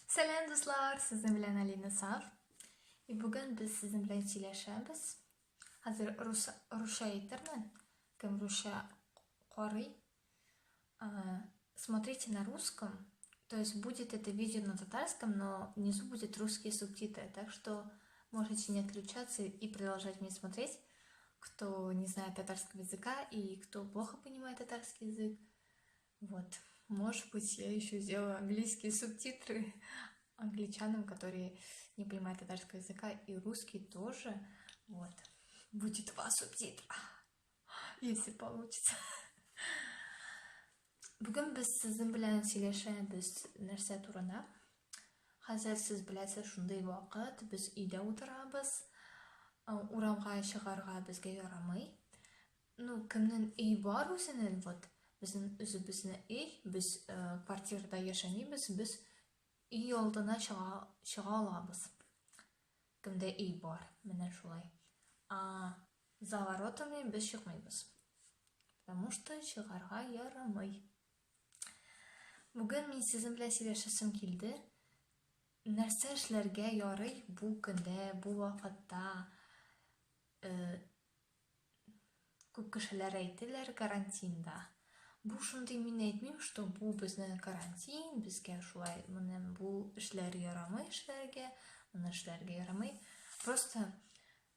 Selam dostlar, sizin bilen Alina Saf. Bugün biz sizin bilen сөйләшәбез. Hazır Rusça aytырмын. Кем Rusça карый, смотрите на русском. То есть будет это видео на татарском, но внизу будет русские субтитры. Так что можете не отключаться и продолжать меня смотреть. Кто не знает татарского языка и кто плохо понимает татарский язык. Вот. Может быть, я еще сделаю английские субтитры англичанам, которые не понимают татарского языка, и русский тоже. Вот. Будет два субтитра, если получится. Бүгін біз сіздің білән сөйләшәбез нәрсә турында. Хәзер сіз беләсез, шундай вакыт біз өйдә утырабыз. Урамга чыгарга безгә ярамый. Кемнең өй бар үзенең, вот безнең үзебезнең өй, без квартирада яшәмибез, без өй алдына чыга алабыз. Кемдә өй бар, менә шулай. За воротами без чыкмыйбыз. Потому что чыгарга ярамый. Бүген мин сезнең белән сөйләшәсем килде. Нәрсә эшләргә ярый бу көндә, бу вакытта? Күп кешеләр әйтәләр карантинда. Бу шундый, мин әйтмим, что бу безнең карантин, безгә шулай менә бу эшләр ярамый эшләргә, моны эшләргә ярамый. Просто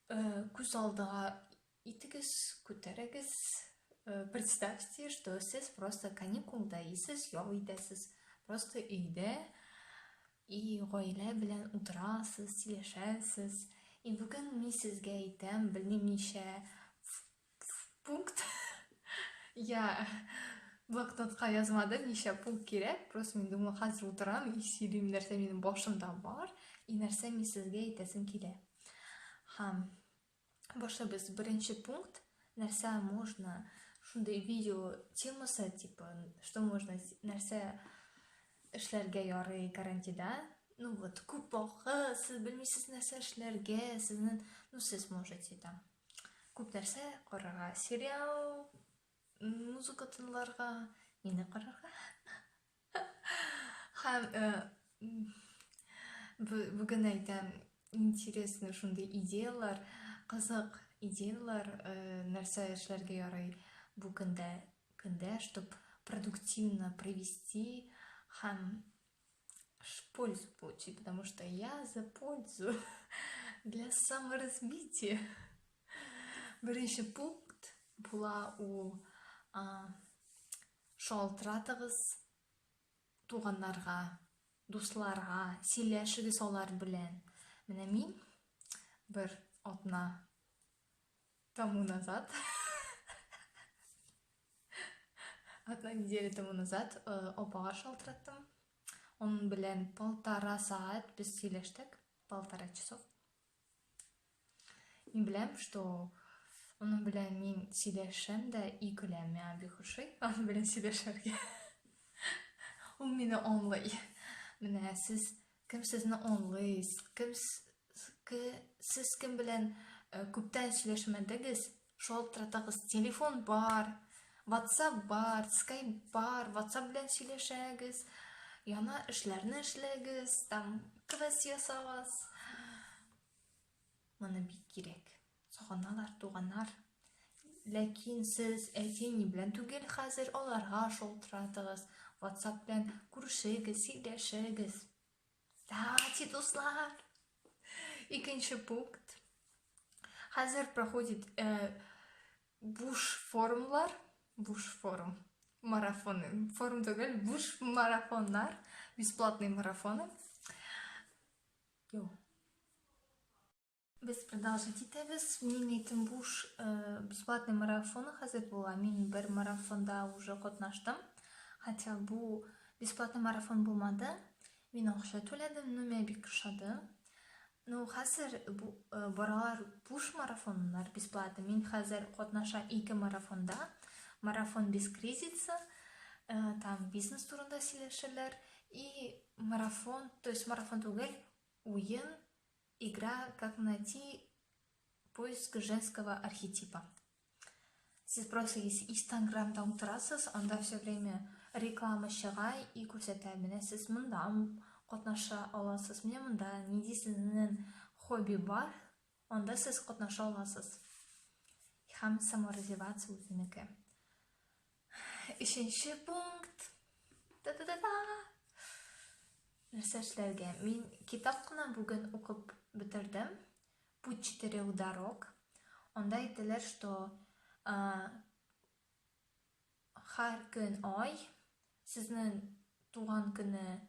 күз алдыга итегез, күтәрегез. Представьте, что сез просто каникулдайсыз, ял итәсез. Просто өйдә и гаилә белән утырасыз, сөйләшәсез. И бүген мин сезгә әйтәм, белмим ничә пункт. Я блокнотка язмадым, ничә пункт кирәк. Просто мин думаю, хәзер утырам и сөйлим, нәрсә минем башымда бар, и нәрсә мин сезгә әйтәсем килә. Башлабыз. Беренче пункт. Нәрсә можно, шундай видео темасы, типа, что можно, нәрсә эшләргә ярый карантинда. Вот, күп вакыт, сез белмисез нәрсә эшләргә, сезнең, сез можете там күп нәрсә карарга, сериал, музыка тыңларга, мине карарга. Бүген әйтәм, интересный шундай идеялар, кызык идеялар, нәрсә эшләргә ярый бу көндә, чтобы продуктивно провести һәм пользу получить, потому что я за пользу для саморазвития. Беренче пункт була у шалтыратыгыз туганнарга, дусларга, сөйләшегез алар белән. Менә мин бер атна тому назад, одна неделя тому назад апага шалтыраттым. Он белән 1,5 саат без сөйләштек, 1,5 часов. Мин беләм, что onun белән мин сөйләшәм дә и көләм, миңа бик ошый. Он белән сөйләшергә. Ул мине аңлый. Менә сез кем сезне аңлый, сез кем белән күптән сөйләшмәдегез, шалтыратыгыз, телефон бар, WhatsApp бар, Skype бар, WhatsApp белән сөйләшәгез, яна эшләрне эшләгез, там квест ясагыз. Моны бик кирәк. Сагыналар туганнар. Ләкин сез әтине белән түгел, хәзер аларга шалтыратыгыз, WhatsApp белән күрешегез, сөйләшегез. Давайте, дуслар. Икенче пункт. Хәзер проходит буш форумлар, марафоны, форум түгел, буш марафоннар, бесплатные марафоны. Без продолжать итәбез. Мин әйтем, буш бесплатный марафоны хәзер була. Мин бер марафонда уже катнаштым. Хотя бу бесплатный марафон булмады. Мин акча түләдем, миңа бик ошады. Хәзер баралар буш марафоннар бесплатно. Мин хәзер катнашам 2 марафонда. Марафон без кризиса, там бизнес турында сөйләшәләр. И марафон, то есть марафон түгел, уен, игра, как найти поиск женского архетипа. Сез просто если Инстаграмда утырасыз, анда все время реклама чыга и күрсәтә, менә сез монда катнаша аласыз. Менә монда нинди сезнең хобби бар, анда сез катнаша аласыз. Һәм саморазвиваться үзенеке. Өченче пункт. Та-та-та-та. Нәрсә эшләргә? Мин китап кына бүген укып бетердем. Путь 4 дорог. Анда әйтәләр, что һәр көн ай, сезнең туган көне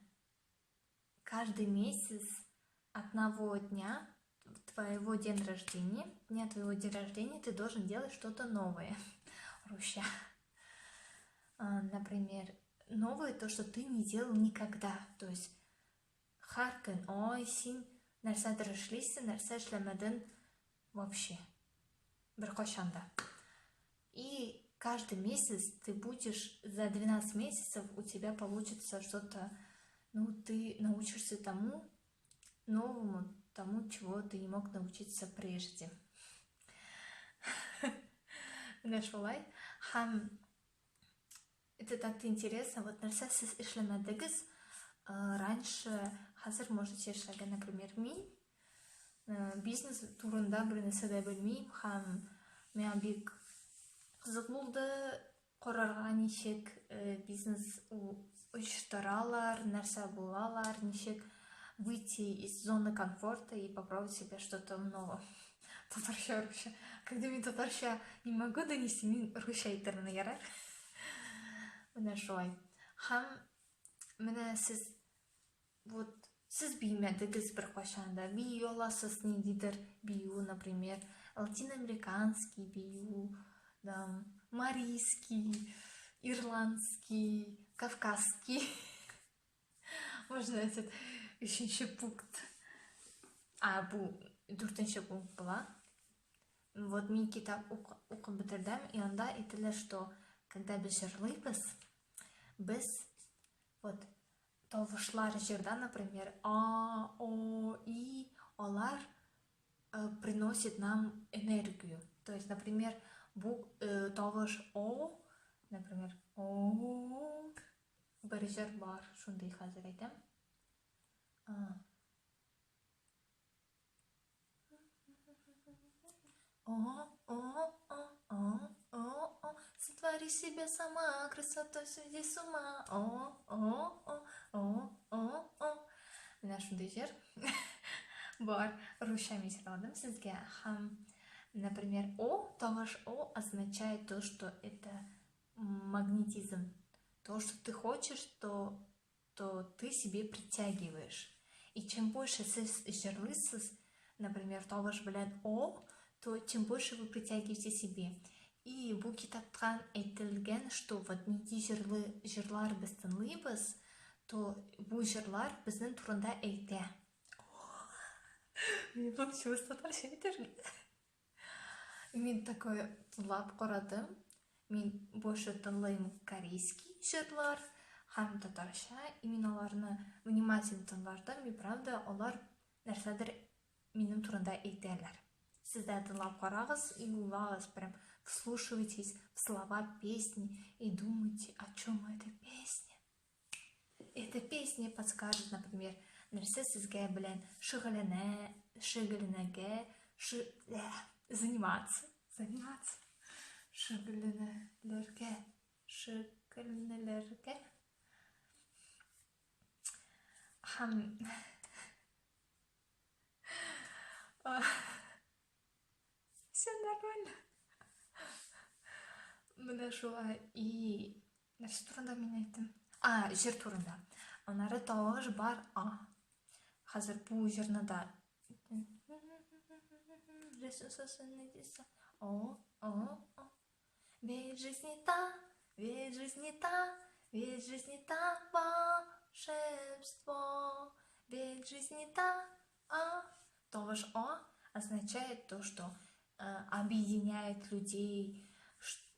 каждый месяц одного дня твоего дня рождения, ты должен делать что-то новое. Руся. Например, новое то, что ты не делал никогда. То есть һәр көн ай син нәрсәдер эшлисең, нәрсә эшләмәдең вообще. Беркайчан да. И каждый месяц ты будешь, за 12 месяцев у тебя получится что-то, ты научишься тому новому, тому, чего ты не мог научиться прежде. Шулай. Это так интересно. Вот нәрсә сез эшләмәдегез раньше, хәзер можете эшләргә, например, мин бизнес турында бер нәрсә дә белмим һәм миңа бик кызык булды карарга, ничек бизнес оештыралар, нәрсә булалар, ничек выйти из зоны комфорта и попробовать себе что-то новое. Татарча, русча. Когда мин татарча не могу донести, мин русча әйтермен, ярар. Менә шулай. Һәм менә сез биймәдегез беркайчан да, бию аласыз, ниндидер бию, например, латиноамериканский бию, марийский, ирландский, кавказский. Можно этот üçüncü пункт. Бу 4-нче пункт була. Вот мин китап укып бетердем, и анда әйтелә, что когда без җырлыйбыз, без тавышлар җырда, например, а, о, и, алар приносит нам энергию. То есть, например, бу тавыш о, например, о, бер җыр бар, шундый хәзер әйтәм. Сотвори себе сама красоту, сойди с ума. Менә шундый җыр бар. Русча мисалладым сезгә. Например, тавыш о означает то, что это магнетизм. То, что ты хочешь, то ты себе притягиваешь. И чем больше сез җырлыйсыз, например, тавыш белән о, то тем больше вы притягиваете себе. И бу китаптан әйтелгән, что вот нинди җырлар без тыңлыйбыз, то бу җырлар безнең турында әйтә. Мин получилось татарча әйтергә. Мин такой тыңлап карадым. Мин больше тыңлыйм корейский җырлар һәм татарча, и мин аларны внимательно тыңлардым, и правда алар нәрсәдер минем турында әйтәләр. Сез дә тыңлап карагыз и уйлагыз, прям вслушивайтесь в слова песни и думайте, о чем эта песня. Эта песня подскажет, например, нәрсә сезгә белән заниматься. Шөгыльләнергә. Все нормально. Менә шулай. И нәрсә турында мин әйттем? Җыр турында. Аннары тавыш бар а. Хәзер бу җырны да ведь жизни та волшебство, ведь жизни та Тавыш о означает то, что объединяет людей,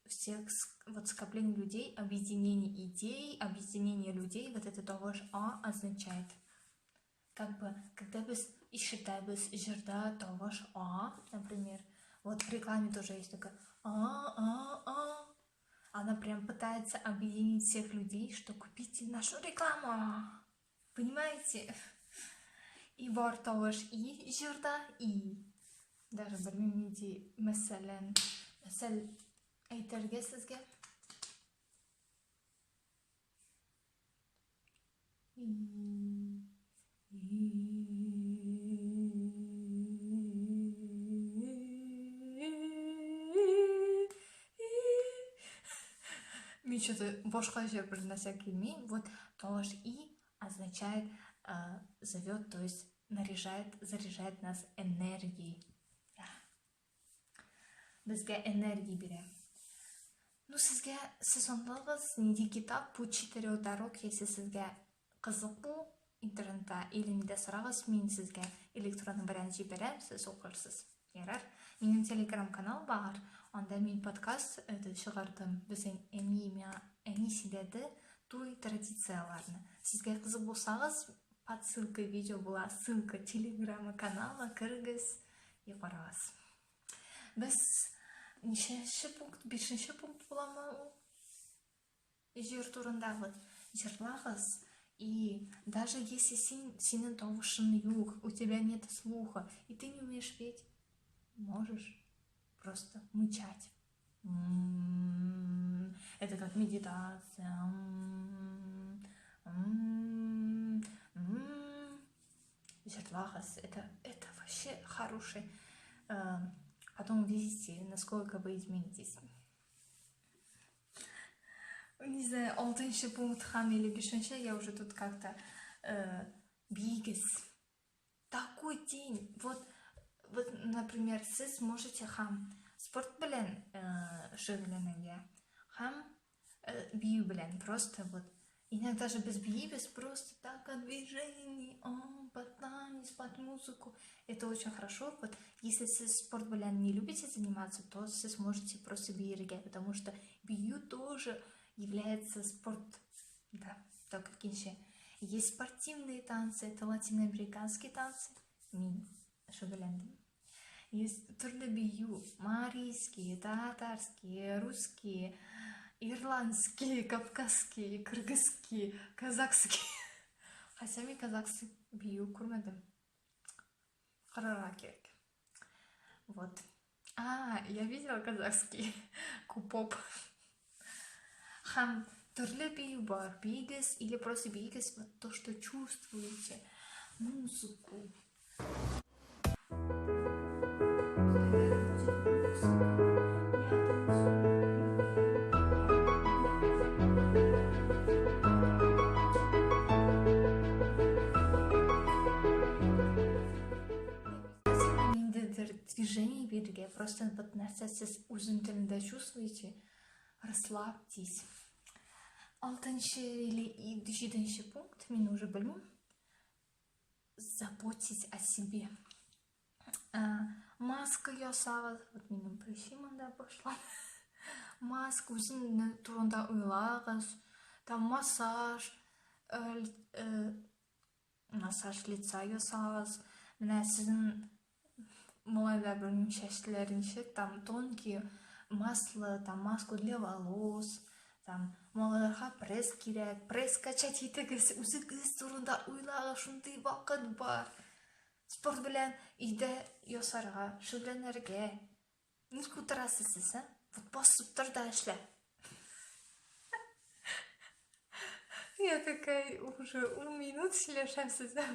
всех скопление людей, объединение идей, объединение людей. Вот это тавыш о означает. Как бы, когда біз ишетәбез җырда тавыш а, например, вот в рекламе тоже есть такая она прям пытается объединить всех людей, что купите нашу рекламу. Понимаете? И бар тавыш и жырда и. Даже білмеймін неде мәсәл әйтергә сезгә. Мен что-то башкача бір нәрсе келмей. Вот тавыш и означает зовет, то есть заряжает нас энергией. Бізге энергия бере. Ну, сіз ондағыз неде китап по 4 дорог, если сізге қызық бұл интернетта или неде сұрағыз, мен сізге электронный вариант жіберем, сіз оқырсыз. Ярар. Менің телеграм-канал бар, онда мен подкаст шығардым. Біздің әми сіледі той традицияларны. Сізге қызық болсаңыз, под ссылкой видео была ссылка телеграм-канала, кіргіз и қараңыз. Біз нешінші пункт, 5-ші пункт боламы жер турындағы жырлағыз. И даже если сенің тавышың юг, у тебя нет слуха, и ты не умеешь петь, можешь просто мычать. Это как медитация. Жырлағыз, это вообще хороший. Потом увидите, насколько вы изменитесь. Не знаю, 6-й пункт хам или 5-ші, я уже тут как-то бигіз. Такой день. Вот, например, сіз можете хам спорт білен шүгіленуге, хам бию білен. Просто вот. Иногда же без биебес просто так от движений, под танец, под музыку. Это очень хорошо. Вот если сіз спорт білен не любите заниматься, то сіз можете просто биерге, потому что бию тоже является спорт. Да, так как есть спортивные танцы, это латиноамериканские танцы. Мен шүгілендім. Есть түрлі бию, марийские, татарские, русские, ирландские, кавказские, кыргызские, казахские. Хотя мен казахский бию көрмедім. Қарарға керек. Вот. Я видела казахский купоп. Хам түрлі бию бар. Бигіз или просто бигіз, вот то, что чувствуете. Музыку. Движение берега, просто вот сіз өзін тілінде чувствуете, расслабьтесь. 6-й или 7-ші пункт, мен уже білмеймін. Заботьтесь о себе. Маска ясағыз, вот менің прищимында пошла. Маска өзін турында ойлағыз, там массаж лица ясағыз. Міне сіздің малайда білмеймін шәштілерінше, там тонкие масло, там маску для волос, там малайларға пресс керек, пресс качать етігіз, өзігіз турында ойлаға шындай вақыт бар. Спорт білән үйде ясарға, шүгіленерге. Не күтірасыз сіз, вот басып тұр да әшлә. Я такая уже 10 минут сөйлешем сізді.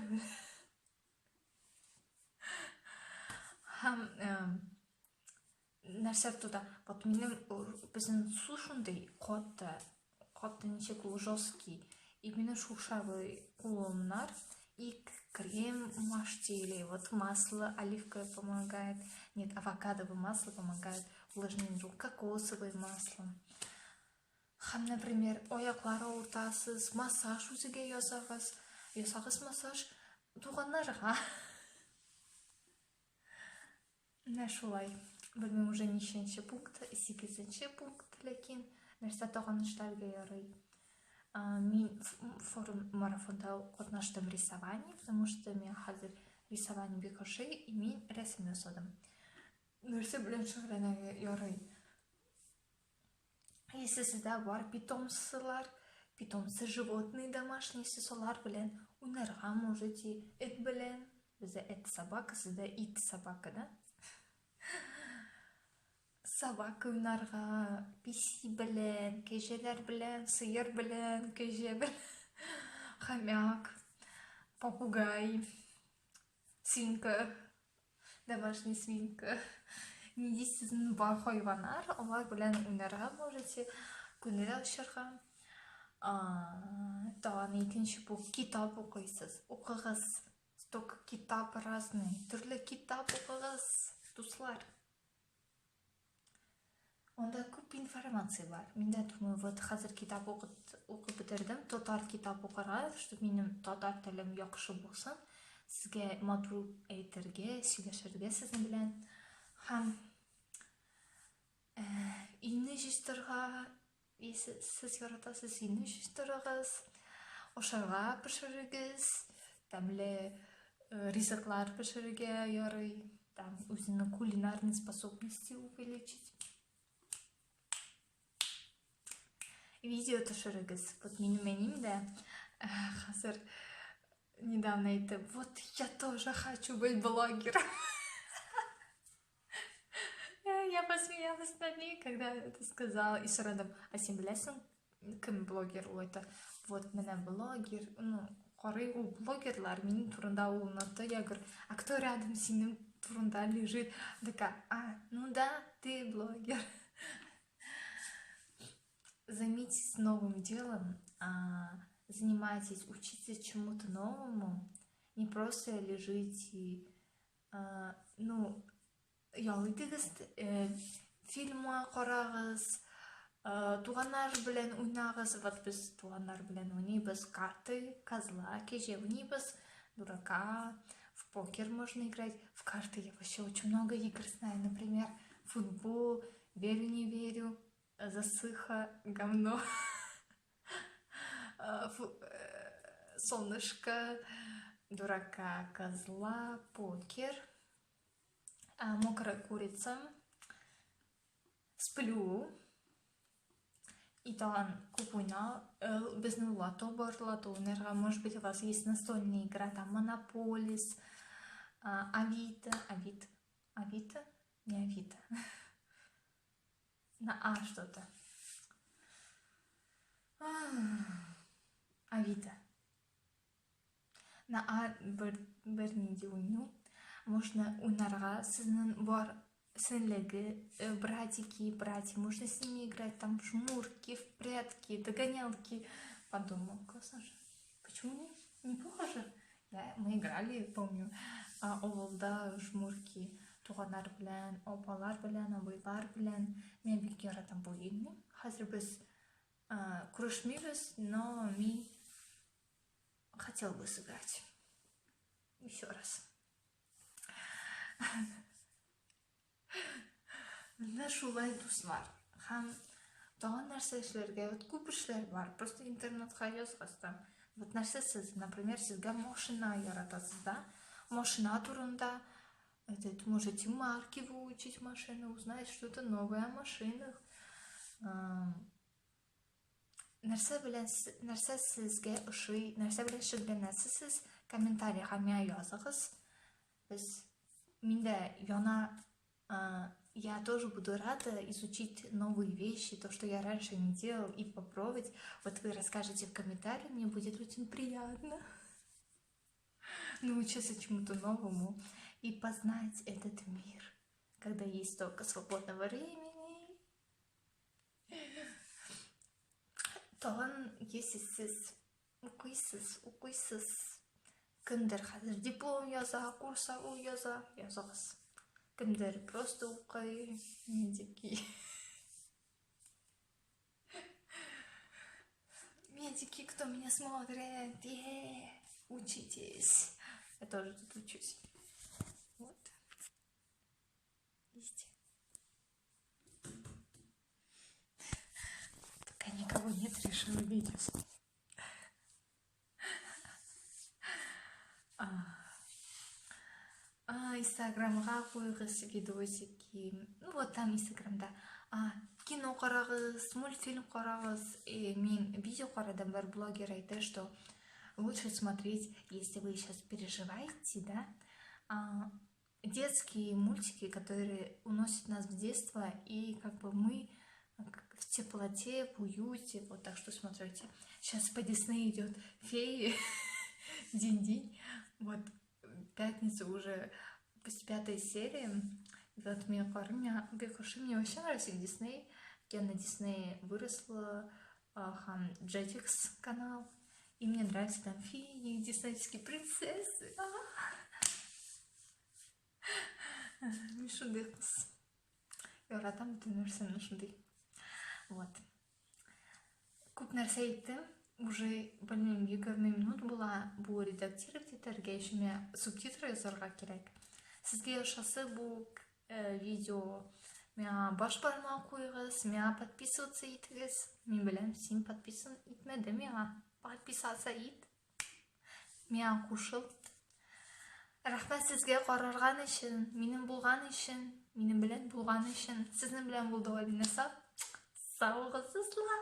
Нәрсе туда, вот біздің су шундай қатты неше күл жесткий, именно шушавый кулонар, и крем мажьте, или вот масло оливковое помогает, нет, авокадовое масло помогает увлажнению рук, кокосовое масло. Например, аяклар ауыртасыз, массаж өзіге ясағыз массаж туғанларға. Шулай. Білмеймін, уже нешінші пункт, 8-ші пункт лекен. Нәрсе тоғаныштарға ярай. Мен форум марафонда қатнаштым рисование, потому что мен қазір рисование бек ашай, и мен рәсім жасадым. Нәрсе білен шүгіленуге ярай. Если сізде бар питомцы животные домашние, солар білен Унарға можете эт белән. Бізде эт собака, сізде ит собака, да? Собака унарға, писи белән, кәжәләр белән, сыйыр белән, кәжә белән, хомяк, попугай, свинка, домашний свинка. Не дейсіздің бар хайваннар, олар белән уйнарға можете, күнелә очырға. Тагын икенче бу китап укыйсыз. Укыгыз. Столько китап разный. Төрле китап укыгыз, дуслар. Онда күп информация бар. Мен дә думаю, вот хәзер китап укып бетердем, татар китап укырга, чтобы минем татар телем яхшы булсын. Сезгә матур әйтергә, сөйләшергә сезнең белән. Һәм инне җыштырга, сез яратасыз инне җыштырыгыз, ашарга пешерегез, тәмле ризыклар пешерергә ярый, там үзенең кулинарный способности увеличить. Видео төшерегез. Вот минем да хәзер недавно әйтеп, вот я тоже хочу быть блогером. Я посмеялась над ней, когда это сказала, и с рядом, а сен беләсең, кем блогер ул это? Вот менә блогер, ну, карый ул блогерлар минем турында ул ноты ягыр. А кто рядом синең турында лежит? Такая, ну да, ты блогер. Займитесь новым делом, занимайтесь, учитесь чему-то новому, не просто лежите, ну, ялыйдыгыз, фильмы карагыз, туганнар белән уйнагыз. Вот без туганнар белән уйныйбыз, карты, козла, кәҗә уйныйбыз, дурака, в покер можно играть, в карты я вообще очень много игр знаю, например, футбол, верю, не верю, засыха, говно, солнышко, дурака, козла, покер, мокрая курица, сплю, и там купуйна, безнең лото бар, лото уйнарга, может быть, у вас есть настольная игра, там Монополис, Авито, не Авито, на А что-то. Авито. На А бер нинди уйну. Можно уйнарга, сезнең бар сенлеге, братья, можно с ними играть, там жмурки, в прятки, догонялки. Подумал, классно же. Почему неплохо же? Мы играли, помню, овалда жмурки, туганнар белән, апалар белән, абыйлар белән. Мен бик яратам бу уйынны. Хәзер без күрешмибез, но ми хотел бы сыграть еще раз. Менә шулай, дуслар. Һәм тагын нәрсә эшләргә, вот күп эшләр бар. Просто интернетка язгыз там. Вот нәрсә сез, например, сезгә машина яратасыз, да? Машина турында, можете марки выучить машины, узнать что-то новое о машинах. Нәрсә сезгә ошый, нәрсә белән шөгыльләнәсез, комментариягә миңа языгыз. Я тоже буду рада изучить новые вещи, то, что я раньше не делал, и попробовать. Вот вы расскажете в комментариях, мне будет очень приятно научиться чему-то новому и познать этот мир, когда есть столько свободного времени. Тагын, если сез укыйсыз, кемдер хәзер диплом яза, курс алу яза, языгыз. Кемдер просто укый, медики. Медики, кто меня смотрит, учитесь. Я тоже тут учусь. Вот. Видите? Пока никого нет, решила видео. Инстаграмға қойғыз видосики. Ну вот там инстаграмда кино қарағыз, мультфильм қарағыз. Мен видео қарадым, бір блогер айтты, что лучше смотреть, если вы сейчас переживаете, да, детские мультики, которые уносят нас в детство, и как бы мы в теплоте, в уюте. Вот, так что смотрите. Сейчас по Диснею идет «Феи», день-день. Вот, пятница уже, 5-я серия. Вот мне вообще нравится Дисней. Я на Диснее выросла, Jetix канал. И мне нравятся там феи, диснейские принцессы. Мишундый кыз. Яратам бүтін нәрсені шундый. Вот. Көп нәрсе айттым. Уже, білмеймін, 20 минут була. Бұл редактировать етерге, еще мен субтитры жазарға керек. Сізге ошасы бұл видео мен баш бармақ қойғыз, мен подписываться етігіз. Мен білем, сен подписан етмеді, мен подписаться ет. Мен қушыл. Рахмет сізге қарарған үшін, менің болған үшін, менің білен болған үшін, сіздің білен болды ғой, сау болыңыздар.